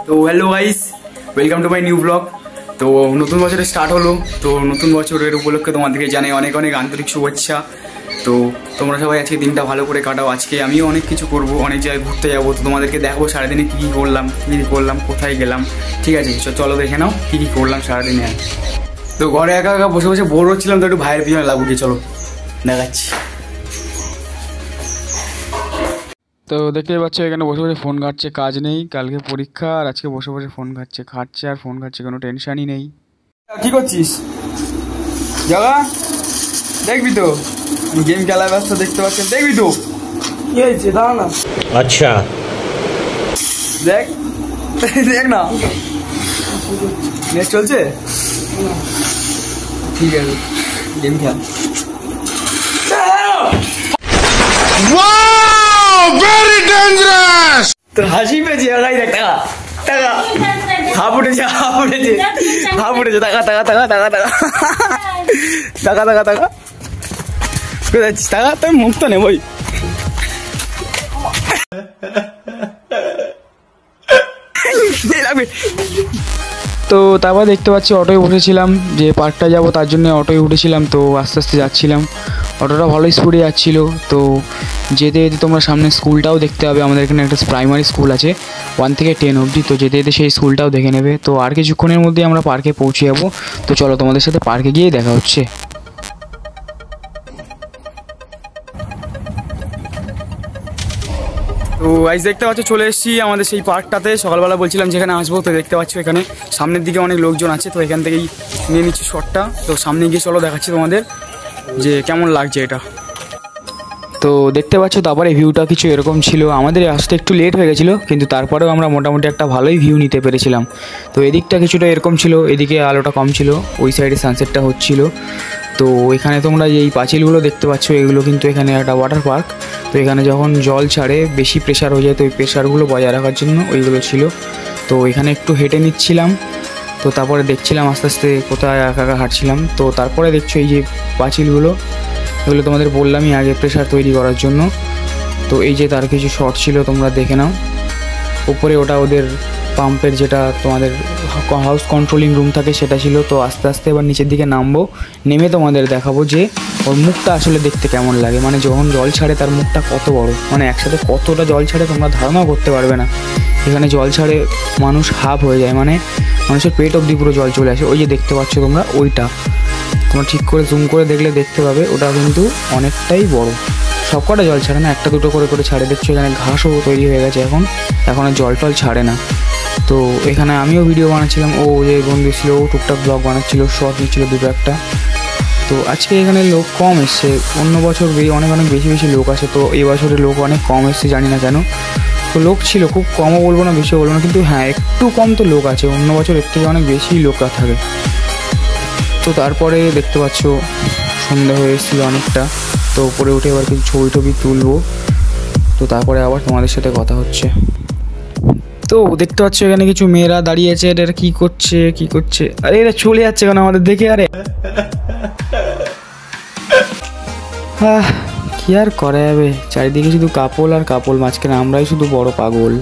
তো hello guys, welcome to my new blog. তো নতুন বছরের স্টার্ট হলো, তো নতুন বছরের উপলক্ষে তোমাদেরকে জানাই অনেক অনেক আন্তরিক শুভেচ্ছা। তো তোমরা সবাই আজকে দিনটা ভালো করে কাটাও। আজকে আমিও অনেক কিছু করবো, অনেক জায়গায় ঘুরতে যাবো, তো তোমাদেরকে দেখাবো সারাদিনে কী কী করলাম, কোথায় গেলাম। ঠিক আছে, চলো দেখে নাও কী কী করলাম সারাদিনে। তো ঘরে একা একা বসে বসে বোর হচ্ছিলাম, তো একটু ভাইয়ের পিছনে লাগবো, গিয়ে চলো দেখাচ্ছি। তো দেখতেই পাচ্ছ এখানে বসে বসে ফোন ঘাটছে, কাজ নেই, কালকে পরীক্ষা, আর আজকে বসে বসে ফোন ঘাটছে, খাচ্ছে আর ফোন ঘাটছে, কোনো টেনশনই নেই। কি করছিস জাগা? দেখবি তো গেম খেলা ব্যস্ত, দেখতে পাচ্ছেন, দেখবি তো কি হয়েছে, দাঁড়া না। আচ্ছা দেখ দেখ না, নেট চলছে, ঠিক আছে গেম খেল। তোর হাসি পেয়েছি একাই, দেখ টাকা টাকা হাফ উঠেছে, টাকা টাকা টাকা টাকা টাকা টাকা টাকা টাকা কোথায় যাচ্ছিস? টাকা তোর মুখ তো নেবই। তো তারপর দেখতে পাচ্ছি অটোয় উঠেছিলাম, যে পার্কটা যাব তার জন্য অটোয় উঠেছিলাম। তো আস্তে আস্তে যাচ্ছিলাম, অটোটা ভালো স্পিডে যাচ্ছিল। তো যেতে যেতে তোমরা সামনে স্কুলটাও দেখতে হবে, আমাদের এখানে একটা প্রাইমারি স্কুল আছে 1 থেকে 10 অবধি। তো যেতে যেতে সেই স্কুলটাও দেখে নেবে। তো আর কিছুক্ষণের মধ্যেই আমরা পার্কে পৌঁছে যাবো। তো চলো তোমাদের সাথে পার্কে গিয়েই দেখা হচ্ছে। তো আজ দেখতে পাচ্ছ চলে এসেছি আমাদের সেই পার্কটাতে। সকালবেলা বলছিলাম যেখানে আসবো, তো দেখতে পাচ্ছ এখানে সামনের দিকে অনেক লোকজন আছে। তো এখান থেকেই নিয়ে নিচ্ছি শটটা। তো সামনে গিয়ে চলো দেখাচ্ছি তোমাদের যে কেমন লাগছে এটা। তো দেখতে পাচ্ছ তারপরে ভিউটা কিছু এরকম ছিল। আমাদের আসতে একটু লেট হয়ে গেছিলো, কিন্তু তারপরেও আমরা মোটামুটি একটা ভালোই ভিউ নিতে পেরেছিলাম। তো এদিকটা কিছুটা এরকম ছিল, এদিকে আলোটা কম ছিল, ওই সাইডে সানসেটটা হচ্ছিলো। তো এখানে তোমরা এই পাঁচিলগুলো দেখতে পাচ্ছ, এগুলো কিন্তু এখানে একটা ওয়াটার পার্ক। তো এখানে যখন জল ছাড়ে বেশি প্রেশার হয়ে যায়, তো ওই প্রেশারগুলো বজায় রাখার জন্য ওইগুলো ছিল। তো এখানে একটু হেঁটে নিচ্ছিলাম। তো তারপরে দেখছিলাম আস্তে আস্তে কোথায় একা একা হাঁটছিলাম। তো তারপরে দেখছো এই যে পাঁচিলগুলো, এগুলো তোমাদের বললামই আগে প্রেশার তৈরি করার জন্য। তো এই যে তার কিছু শর্ট ছিল, তোমরা দেখে নাও। উপরে ওটা ওদের পাম্পের, যেটা তোমাদের হাউস কন্ট্রোলিং রুম থাকে, সেটা ছিল। তো আস্তে আস্তে এবার নিচের দিকে নামবো, নেমে তোমাদের দেখাবো যে ওর মুখটা আসলে দেখতে কেমন লাগে। মানে যখন জল ছাড়ে তার মুখটা কত বড়, মানে একসাথে কতটা জল ছাড়ে তোমরা ধারণাও করতে পারবে না। এখানে জল ছাড়ে মানুষ হাফ হয়ে যায়, মানে মানুষের পেট অবধি পুরো জল চলে আসে। ওই যে দেখতে পাচ্ছ তোমরা, ওইটা তোমরা ঠিক করে জুম করে দেখলে দেখতে পাবে, ওটা কিন্তু অনেকটাই বড়। সব কটা জল ছাড়ে না, একটা দুটো করে করে ছাড়ে। দেখছো এখানে ঘাসও তৈরি হয়ে গেছে, এখন আর জল টল ছাড়ে না। তো এখানে আমিও ভিডিও বানাচ্ছিলাম, ও যে বন্ধু ছিল ও টুকটাক ব্লগ বানাচ্ছিল, শর্ট নিচ্ছিল দুটো একটা। তো আজকে এখানে লোক কম এসছে, অন্য বছর অনেক অনেক বেশি বেশি লোক আসে। তো এই বছরের লোক অনেক কম এসছে, জানি না কেন। তো লোক ছিল, খুব কমও বলবো না বেশিও বলবো না, কিন্তু হ্যাঁ একটু কম তো লোক আছে, অন্য বছর এর থেকে অনেক বেশি লোকরা থাকে। তো তারপরে দেখতে পাচ্ছ সন্ধ্যা হয়ে এসেছিলো অনেকটা। তো উপরে উঠে এবার কিছু ছবি টবি তুলবো। তো তারপরে আবার তোমাদের সাথে কথা হচ্ছে। তো দেখতে পাচ্ছ এখানে কিছু মেয়েরা দাঁড়িয়ে আছে, এরা কি করছে, আরে এরা চলে যাচ্ছে কেন আমাদের দেখে? আরে কি আর করা যাবে, চারিদিকে শুধু কাপল আর কাপল, মাঝখানে আমরাই শুধু বড় পাগল।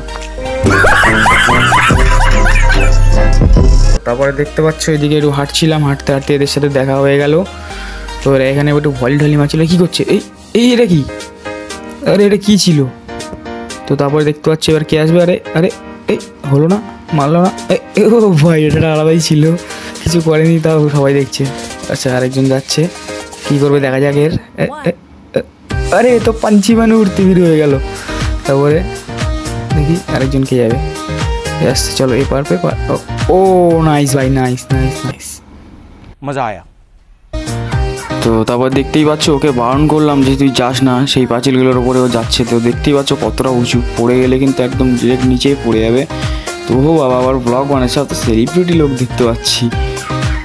তারপরে দেখতে পাচ্ছ এদিকে একটু হাঁটছিলাম, হাঁটতে হাঁটতে এদের সাথে দেখা হয়ে গেল। তো এরা এখানে একটু ঢলি মারছিল। কি করছে? এটা কি? আরে এটা কি ছিল? তো তারপরে দেখতে পাচ্ছি এবার কে আসবে। আরে হলো না, মারলো না। ও ভাই, এটা আলাদাই ছিল, কিছু করেনি, তাও সবাই দেখছে। আচ্ছা আরেকজন যাচ্ছে, কি করবে দেখা যাক এর। আরে তো পাঞ্চি মানে উঠতে ভিড় হয়ে গেল। তারপরে দেখি আরেকজন কে যাবে, আসছে, চলো এই পার পেপার। ও নাইস ভাই, নাইস নাইস নাইস, মজা আয়া। তো তারপর দেখতেই পাচ্ছ ওকে বারণ করলাম যে তুই যাস না, সেই পাঁচিলগুলোর উপরে ও যাচ্ছে। তো দেখতেই পাচ্ছ কতটা উঁচু, পড়ে গেলে কিন্তু একদম ডিরেক্ট নিচেই পড়ে যাবে। তো ও বাবা আবার ব্লগ বানাচ্ছে, তো সেলিব্রিটি লোক দেখতে পাচ্ছি।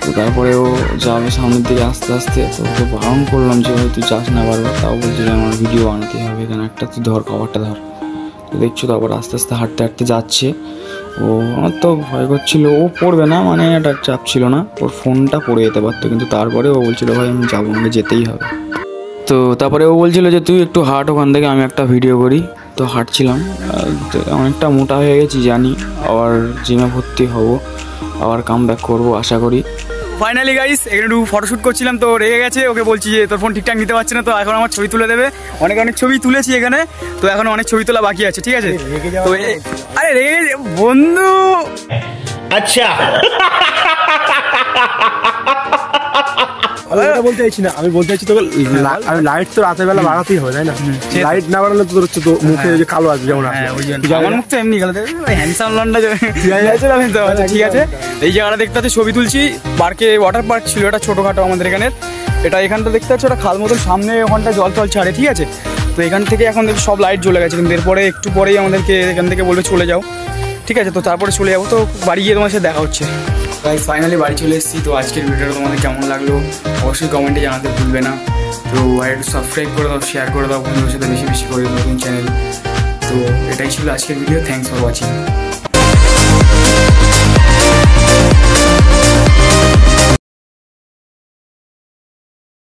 তো তারপরে ও যাবে সামনের দিকে আস্তে আস্তে। তো ওকে বারণ করলাম যে ভাই তুই যাস না বারবার, তাও বলছে যে আমার ভিডিও বানাতে হবে, এখানে একটা তুই ধর, কভারটা ধর। তো দেখছো তারপর আস্তে আস্তে হাঁটতে হাঁটতে যাচ্ছে। ও আমার তো ভয় করছিল ও পড়বে না, মানে এটা চাপ ছিল না, ওর ফোনটা পড়ে যেতে পারতো, কিন্তু তারপরে ও বলছিল ভাই আমি যাবো, আমাকে যেতেই হবে। তো তারপরে ও বলছিল যে তুই একটু হাঁট ওখান থেকে, আমি একটা ভিডিও করি। তো হাঁটছিলাম, তো অনেকটা মোটা হয়ে গেছি জানি, আবার জিমে ভর্তি হব, আবার কাম ব্যাক করবো আশা করি। ফাইনালি গাইস এখানে একটু ফটোশ্যুট করছিলাম, তো রেগে গেছে, ওকে বলছি যে তোর ফোন ঠিকঠাক নিতে পারছে না, তো এখন আমার ছবি তুলে দেবে। অনেক ছবি তুলেছি এখানে, তো এখন অনেক ছবি তোলা বাকি আছে, ঠিক আছে? তো আরে রেগে গেছে বন্ধু। আচ্ছা বলতে চাইছি না, আমি বলতে চাইছি তোকে লাইট তো রাতের বেলা বাড়াতেই হবে, তাই না? লাইট না বাড়ালে তোর হচ্ছে মুখে যে কালো আসবে, যেমন আমার মুখ তো এমনি গেল, হ্যান্ডসাম লন্ডা ঠিক আছে। এই জায়গাটা দেখতে পাচ্ছি ছবি তুলছি, পার্কে ওয়াটার পার্ক ছিল এটা ছোটোখাটো আমাদের এখানের। এখানটা দেখতে পাচ্ছি ওটা খাল মতন, সামনে ওখানটা জল টল ছাড়ে, ঠিক আছে? তো এখান থেকে এখন দেখি সব লাইট জ্বলে গেছে, কিন্তু এরপরে একটু পরেই আমাদেরকে এখান থেকে বলবে চলে যাও, ঠিক আছে? তো তারপরে চলে যাবো, তো বাড়ি গিয়ে তোমার সাথে দেখা হচ্ছে। ফাইনালি বাড়ি চলে এসেছি। তো আজকের ভিডিওটা তোমাদের কেমন লাগলো অবশ্যই কমেন্টে জানাতে ভুলবে না। তো একটু সাবস্ক্রাইব করে দাও, শেয়ার করে দাও বন্ধুদের সাথে, বেশি বেশি করে নতুন চ্যানেল। তো এটাই ছিল আজকের ভিডিও। Thanks for watching.